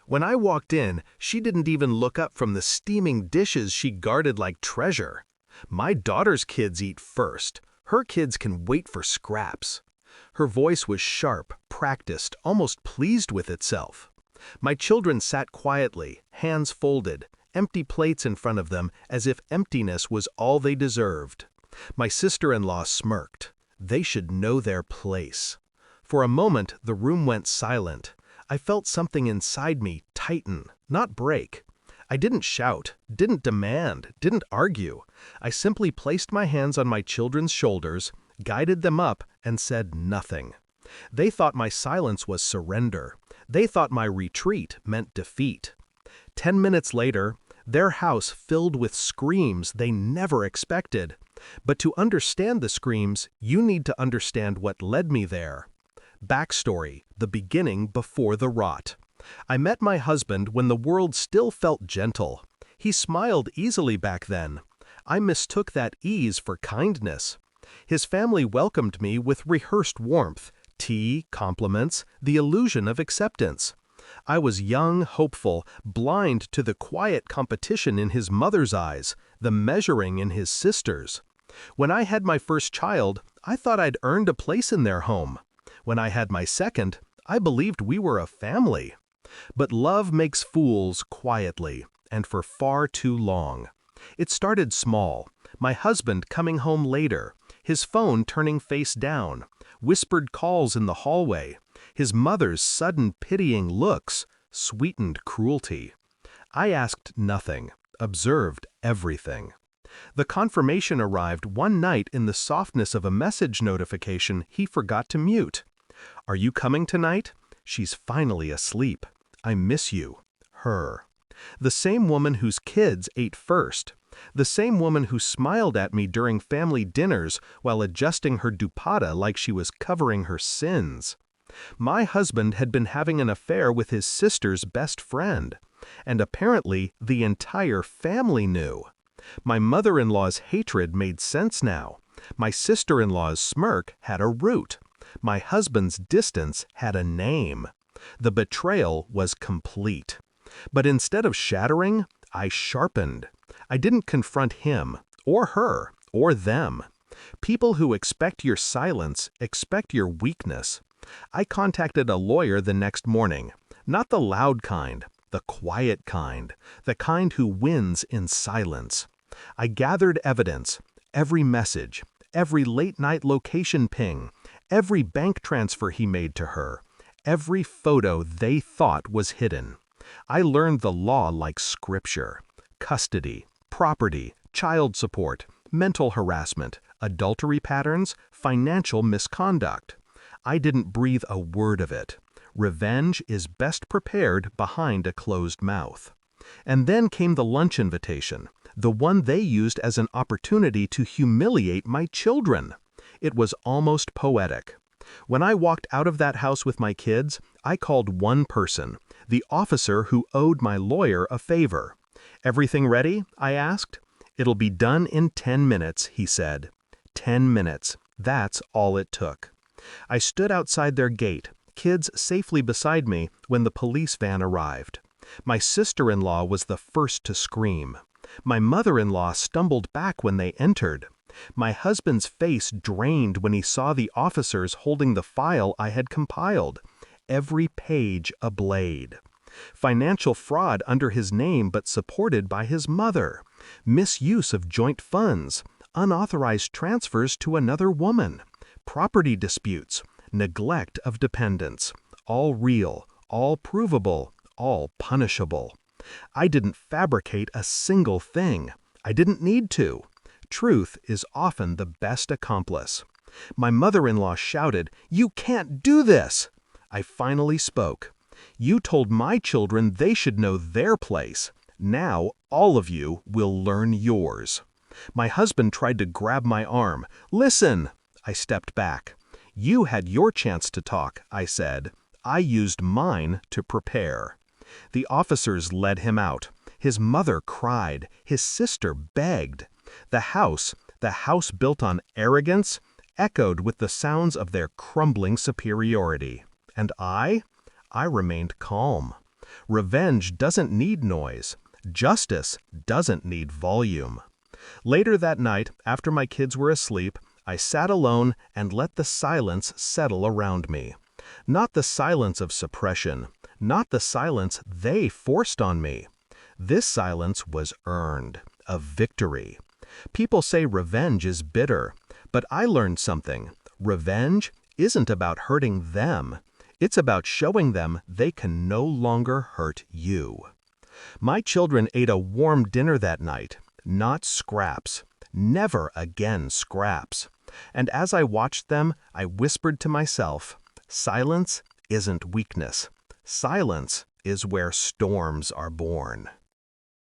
When I walked in, she didn't even look up from the steaming dishes she guarded like treasure. My daughter's kids eat first. Her kids can wait for scraps. Her voice was sharp, practiced, almost pleased with itself. My children sat quietly, hands folded, empty plates in front of them as if emptiness was all they deserved. My sister-in-law smirked. They should know their place. For a moment, the room went silent. I felt something inside me tighten, not break. I didn't shout, didn't demand, didn't argue. I simply placed my hands on my children's shoulders, guided them up, and said nothing. They thought my silence was surrender. They thought my retreat meant defeat. 10 minutes later, their house filled with screams they never expected. But to understand the screams, you need to understand what led me there. Backstory, the beginning before the rot. I met my husband when the world still felt gentle. He smiled easily back then. I mistook that ease for kindness. His family welcomed me with rehearsed warmth, tea, compliments, the illusion of acceptance. I was young, hopeful, blind to the quiet competition in his mother's eyes, the measuring in his sister's. When I had my first child, I thought I'd earned a place in their home. When I had my second, I believed we were a family. But love makes fools quietly, and for far too long. It started small, my husband coming home later, his phone turning face down, whispered calls in the hallway, his mother's sudden pitying looks, sweetened cruelty. I asked nothing, observed everything. The confirmation arrived one night in the softness of a message notification he forgot to mute. "Are you coming tonight? She's finally asleep. I miss you." Her. The same woman whose kids ate first. The same woman who smiled at me during family dinners while adjusting her dupatta like she was covering her sins. My husband had been having an affair with his sister's best friend, and apparently the entire family knew. My mother-in-law's hatred made sense now. My sister-in-law's smirk had a root. My husband's distance had a name. The betrayal was complete. But instead of shattering, I sharpened. I didn't confront him, or her, or them. People who expect your silence expect your weakness. I contacted a lawyer the next morning. Not the loud kind, the quiet kind, the kind who wins in silence. I gathered evidence, every message, every late-night location ping, every bank transfer he made to her, every photo they thought was hidden. I learned the law like scripture: custody, property, child support, mental harassment, adultery patterns, financial misconduct. I didn't breathe a word of it. Revenge is best prepared behind a closed mouth. And then came the lunch invitation, the one they used as an opportunity to humiliate my children. It was almost poetic. When I walked out of that house with my kids, I called one person, the officer who owed my lawyer a favor. "Everything ready?" I asked. "It'll be done in 10 minutes, he said. 10 minutes. That's all it took. I stood outside their gate, kids safely beside me, when the police van arrived. My sister-in-law was the first to scream. My mother-in-law stumbled back when they entered. My husband's face drained when he saw the officers holding the file I had compiled, every page a blade. Financial fraud under his name but supported by his mother. Misuse of joint funds. Unauthorized transfers to another woman. Property disputes. Neglect of dependents. All real, all provable, all punishable. I didn't fabricate a single thing. I didn't need to. Truth is often the best accomplice. My mother-in-law shouted, "You can't do this!" I finally spoke. "You told my children they should know their place. Now all of you will learn yours." My husband tried to grab my arm. "Listen!" I stepped back. "You had your chance to talk," I said. "I used mine to prepare." The officers led him out. His mother cried. His sister begged. The house built on arrogance, echoed with the sounds of their crumbling superiority. And I remained calm. Revenge doesn't need noise. Justice doesn't need volume. Later that night, after my kids were asleep, I sat alone and let the silence settle around me. Not the silence of suppression, not the silence they forced on me. This silence was earned, a victory. People say revenge is bitter, but I learned something. Revenge isn't about hurting them. It's about showing them they can no longer hurt you. My children ate a warm dinner that night, not scraps. Never again scraps. And as I watched them, I whispered to myself, silence isn't weakness. Silence is where storms are born.